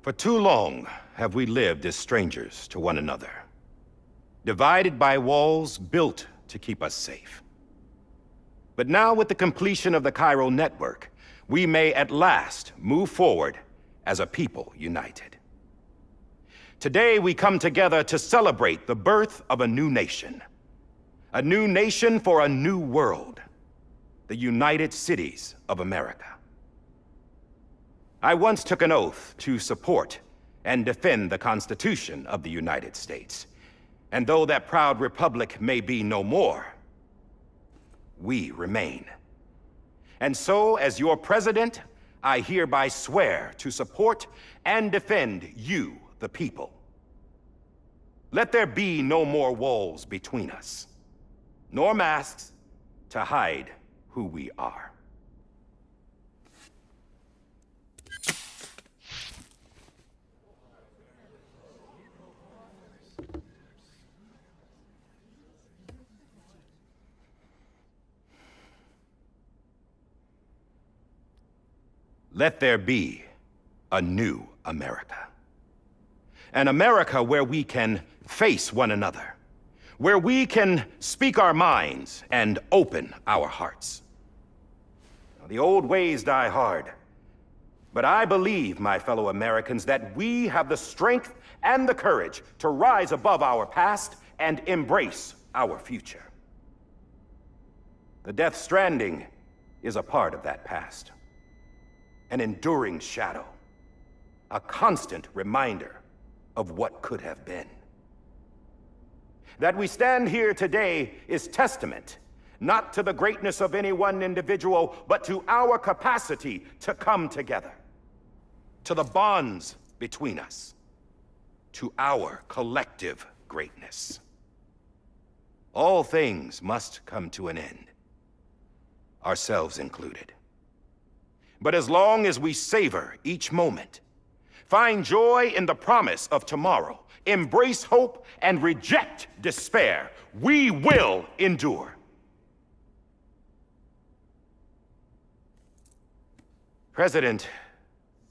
For too long have we lived as strangers to one another, divided by walls built to keep us safe. But now, with the completion of the Cairo network, we may at last move forward as a people united. Today, we come together to celebrate the birth of a new nation. A new nation for a new world. The United Cities of America. I once took an oath to support and defend the Constitution of the United States. And though that proud republic may be no more, we remain. And so, as your president, I hereby swear to support and defend you, the people. Let there be no more walls between us, nor masks to hide who we are. Let there be a new America. An America where we can face one another, where we can speak our minds and open our hearts. Now, the old ways die hard, but I believe, my fellow Americans, that we have the strength and the courage to rise above our past and embrace our future. The Death Stranding is a part of that past. An enduring shadow, a constant reminder of what could have been. That we stand here today is testament, not to the greatness of any one individual, but to our capacity to come together, to the bonds between us, to our collective greatness. All things must come to an end, ourselves included. But as long as we savor each moment, find joy in the promise of tomorrow, embrace hope, and reject despair, we will endure. President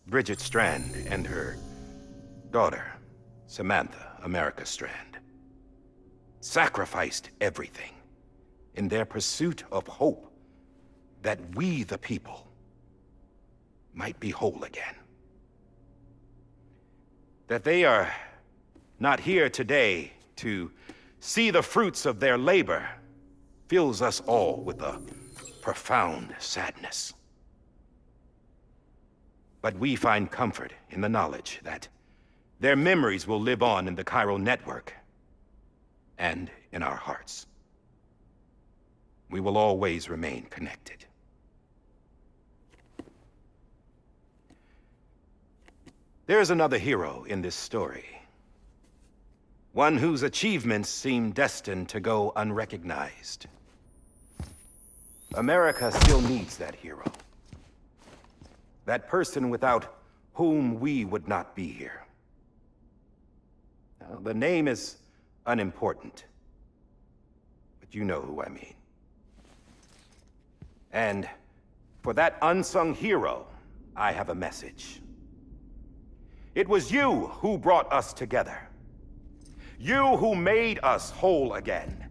Bridget Strand and her daughter, Samantha America Strand, sacrificed everything in their pursuit of hope that we, the people, might be whole again. That they are not here today to see the fruits of their labor fills us all with a profound sadness. But we find comfort in the knowledge that their memories will live on in the Cairo network and in our hearts. We will always remain connected. There is another hero in this story. One whose achievements seem destined to go unrecognized. America still needs that hero. That person without whom we would not be here. Now, the name is unimportant, but you know who I mean. And for that unsung hero, I have a message. It was you who brought us together. You who made us whole again.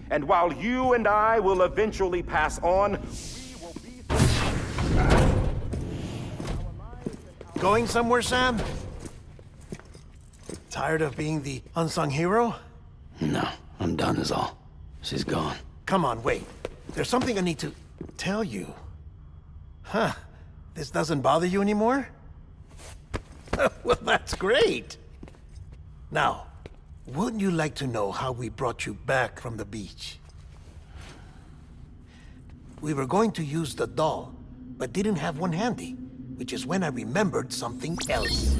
And while you and I will eventually pass on, we will be... Going somewhere, Sam? Tired of being the unsung hero? No, I'm done is all. She's gone. Come on, wait. There's something I need to tell you. Huh. This doesn't bother you anymore? Well, that's great. Now, wouldn't you like to know how we brought you back from the beach? We were going to use the doll, but didn't have one handy, which is when I remembered something else.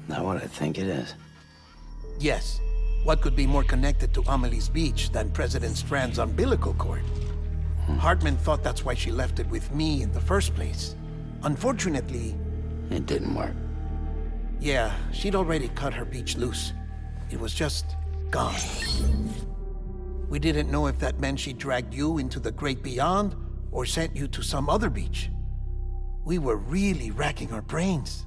Not what I think it is. Yes. What could be more connected to Amelie's beach than President Strand's umbilical cord? Hartman thought that's why she left it with me in the first place. Unfortunately... It didn't work. Yeah, she'd already cut her beach loose. It was just gone. We didn't know if that meant she dragged you into the great beyond or sent you to some other beach. We were really racking our brains.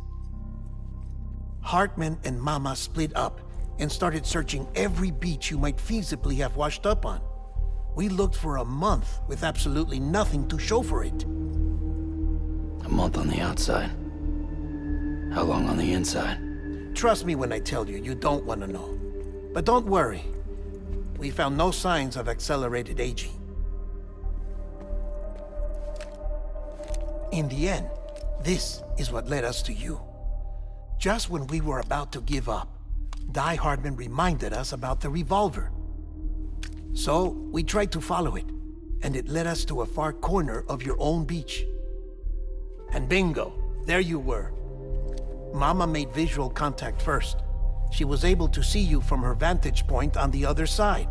Hartman and Mama split up and started searching every beach you might feasibly have washed up on. We looked for a month with absolutely nothing to show for it. A month on the outside. How long on the inside? Trust me when I tell you, you don't want to know. But don't worry. We found no signs of accelerated aging. In the end, this is what led us to you. Just when we were about to give up, Die Hardman reminded us about the revolver. So, we tried to follow it, and it led us to a far corner of your own beach. And bingo, there you were. Mama made visual contact first. She was able to see you from her vantage point on the other side.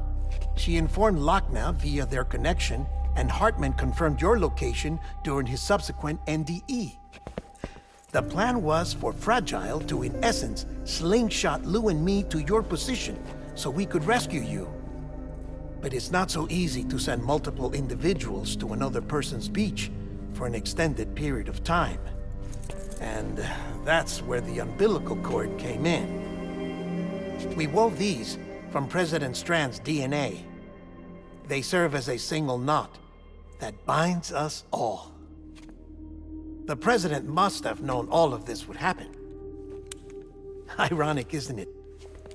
She informed Lochna via their connection, and Hartman confirmed your location during his subsequent NDE. The plan was for Fragile to, in essence, slingshot Lou and me to your position so we could rescue you. But it's not so easy to send multiple individuals to another person's beach for an extended period of time. And that's where the umbilical cord came in. We wove these from President Strand's DNA. They serve as a single knot that binds us all. The President must have known all of this would happen. Ironic, isn't it?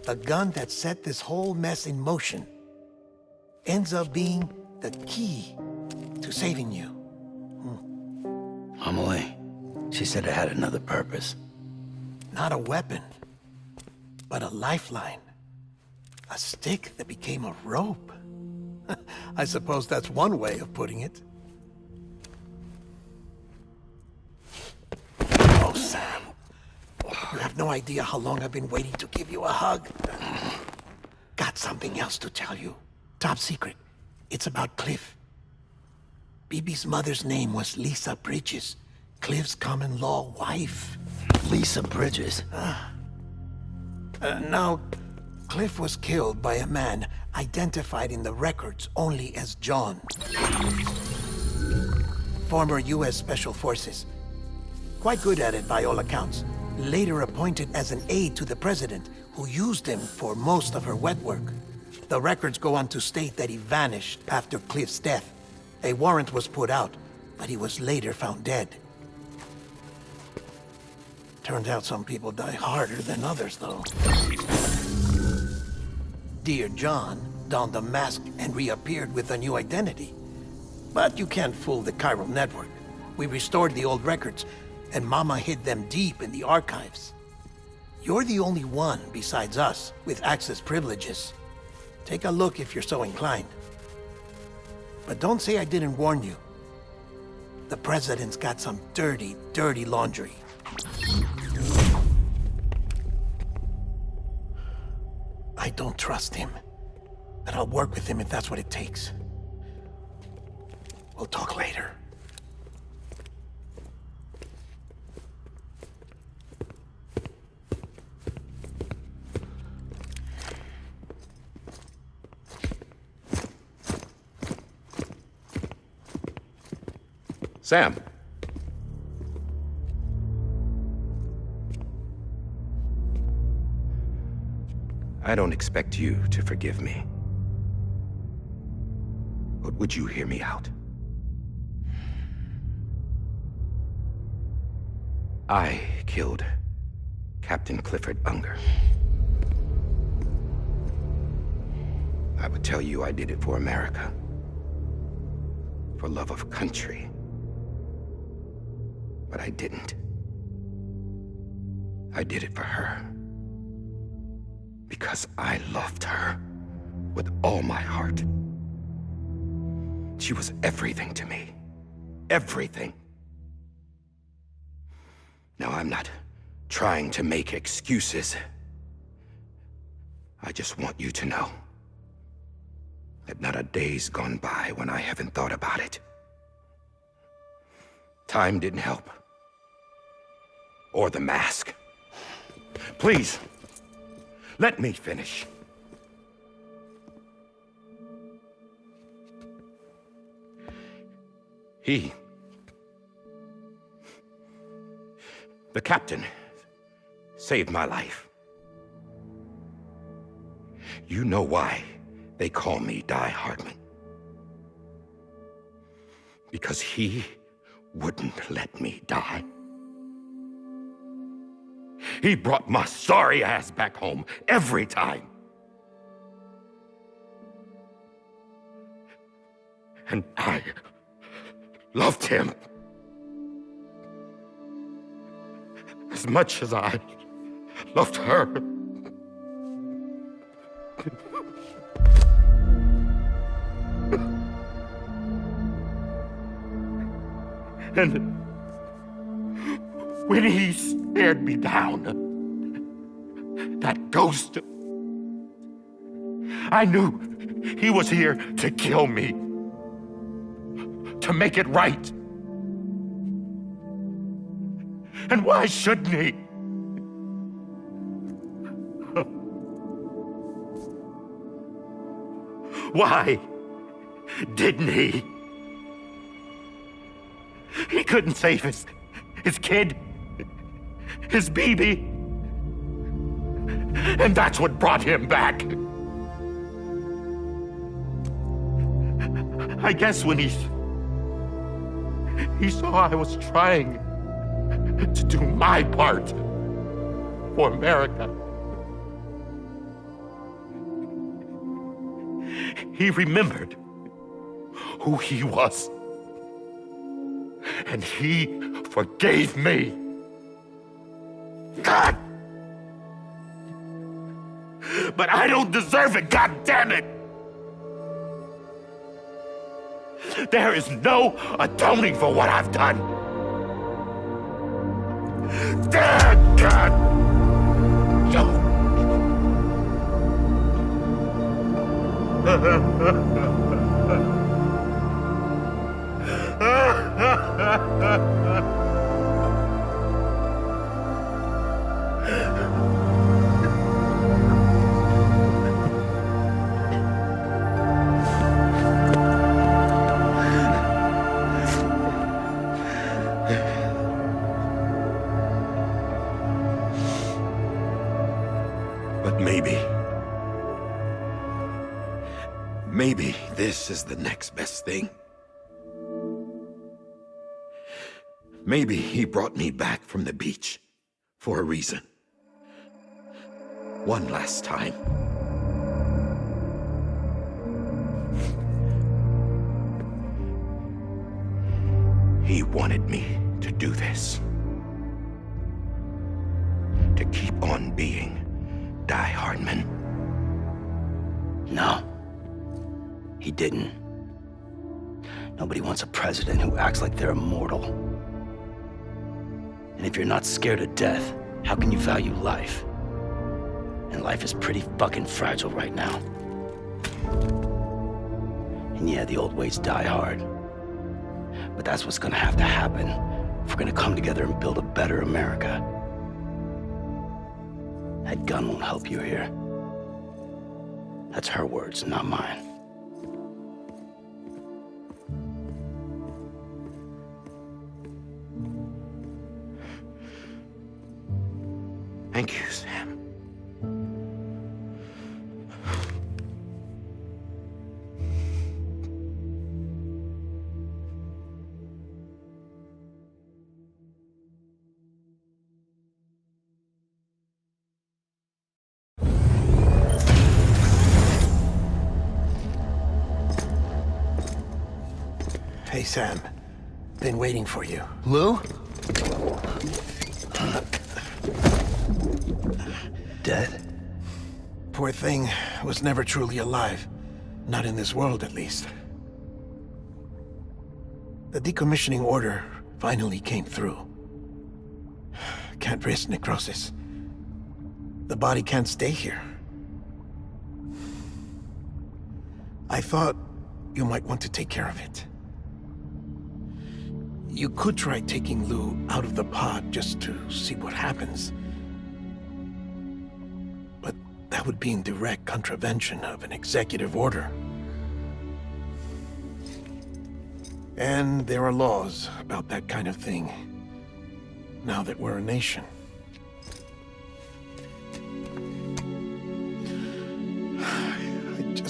The gun that set this whole mess in motion ends up being the key to saving you. Amelie, she said it had another purpose. Not a weapon, but a lifeline. A stick that became a rope. I suppose that's one way of putting it. Oh, Sam. You have no idea how long I've been waiting to give you a hug. Got something else to tell you. Top secret. It's about Cliff. BB's mother's name was Lisa Bridges, Cliff's common-law wife. Lisa Bridges? Now, Cliff was killed by a man identified in the records only as John. Former U.S. Special Forces. Quite good at it by all accounts. Later appointed as an aide to the president, who used him for most of her wet work. The records go on to state that he vanished after Cliff's death. A warrant was put out, but he was later found dead. Turned out some people die harder than others, though. Dear John donned a mask and reappeared with a new identity. But you can't fool the chiral network. We restored the old records, and Mama hid them deep in the archives. You're the only one besides us with access privileges. Take a look if you're so inclined. But don't say I didn't warn you. The president's got some dirty, dirty laundry. I don't trust him, but I'll work with him if that's what it takes. We'll talk later. Sam. I don't expect you to forgive me. But would you hear me out? I killed Captain Clifford Unger. I would tell you I did it for America. For love of country. But I didn't. I did it for her. Because I loved her with all my heart. She was everything to me. Everything. Now, I'm not trying to make excuses. I just want you to know that not a day's gone by when I haven't thought about it. Time didn't help. Or the mask. Please, let me finish. The captain saved my life. You know why they call me Die Hardman? Because he wouldn't let me die. He brought my sorry ass back home every time. And I loved him as much as I loved her. And when he stared me down, that ghost, I knew he was here to kill me, to make it right. And why shouldn't he? Why didn't he? He couldn't save his kid, his baby. And that's what brought him back. I guess when he saw I was trying to do my part for America, he remembered who he was. And he forgave me. God! But I don't deserve it, God damn it! There is no atoning for what I've done. Damn, God! But maybe this is the next best thing. Maybe he brought me back from the beach for a reason. One last time. He wanted me to do this. To keep on being Die Hardman. No, he didn't. Nobody wants a president who acts like they're immortal. And if you're not scared of death, how can you value life? And life is pretty fucking fragile right now. And yeah, the old ways die hard. But that's what's gonna have to happen if we're gonna come together and build a better America. That gun won't help you here. That's her words, not mine. Thank you, Sam. Hey, Sam. Been waiting for you. Lou? Dead? Poor thing was never truly alive. Not in this world, at least. The decommissioning order finally came through. Can't risk necrosis. The body can't stay here. I thought you might want to take care of it. You could try taking Lou out of the pod just to see what happens. But that would be in direct contravention of an executive order. And there are laws about that kind of thing, now that we're a nation.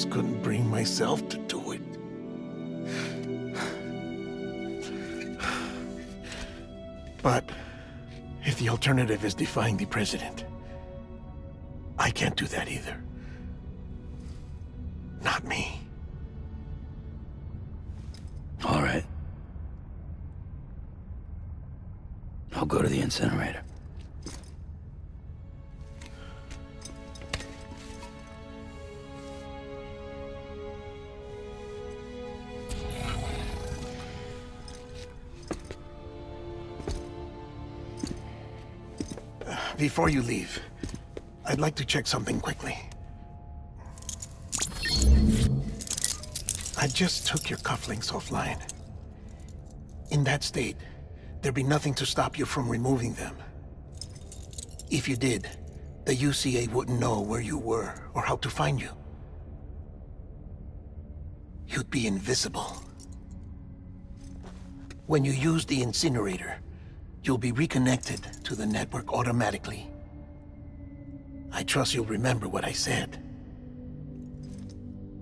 just couldn't bring myself to do it. But if the alternative is defying the president, I can't do that either. Not me. All right. I'll go to the incinerator. Before you leave, I'd like to check something quickly. I just took your cufflinks offline. In that state, there'd be nothing to stop you from removing them. If you did, the UCA wouldn't know where you were or how to find you. You'd be invisible. When you use the incinerator, you'll be reconnected to the network automatically. I trust you'll remember what I said.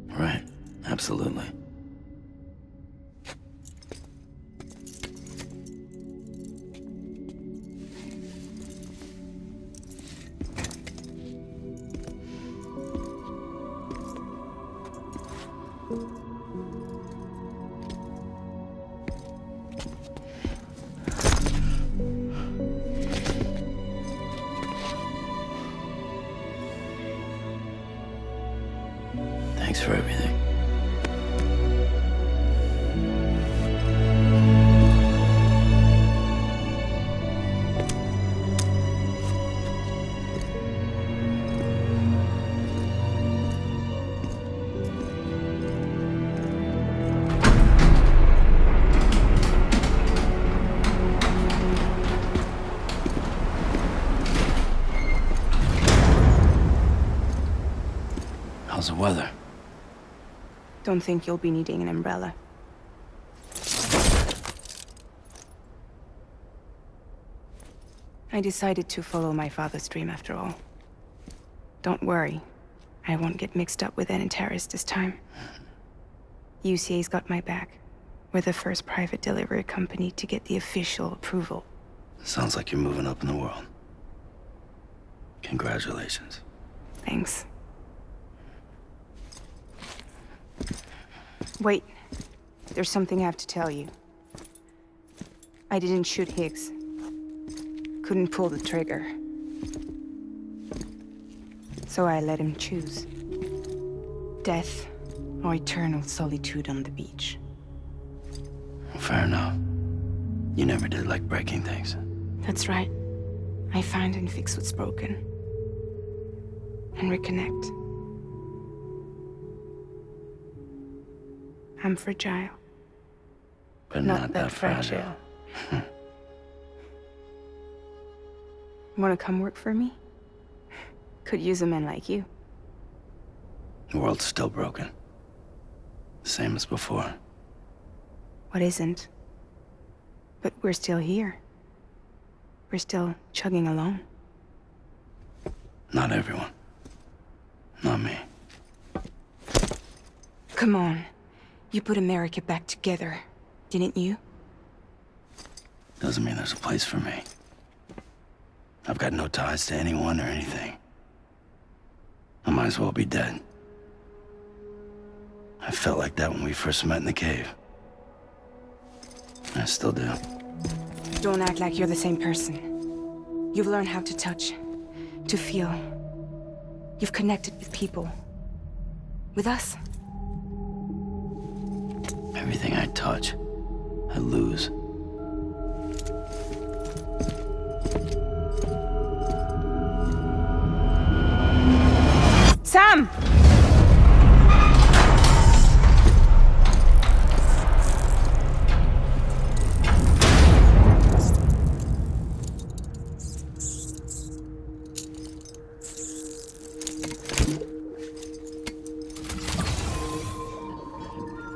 Right. Absolutely. Thanks for everything. How's the weather? Don't think you'll be needing an umbrella. I decided to follow my father's dream after all. Don't worry. I won't get mixed up with any terrorists this time. UCA's got my back. We're the first private delivery company to get the official approval. Sounds like you're moving up in the world. Congratulations. Thanks. Wait. There's something I have to tell you. I didn't shoot Higgs. Couldn't pull the trigger. So I let him choose. Death or eternal solitude on the beach. Fair enough. You never did like breaking things. That's right. I find and fix what's broken. And reconnect. I'm fragile. But not that fragile. Wanna come work for me? Could use a man like you. The world's still broken. Same as before. What isn't? But we're still here. We're still chugging along. Not everyone. Not me. Come on. You put America back together, didn't you? Doesn't mean there's a place for me. I've got no ties to anyone or anything. I might as well be dead. I felt like that when we first met in the cave. I still do. Don't act like you're the same person. You've learned how to touch, to feel. You've connected with people. With us. Everything I touch, I lose. Sam!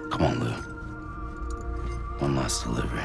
Come on, Lou. One last delivery.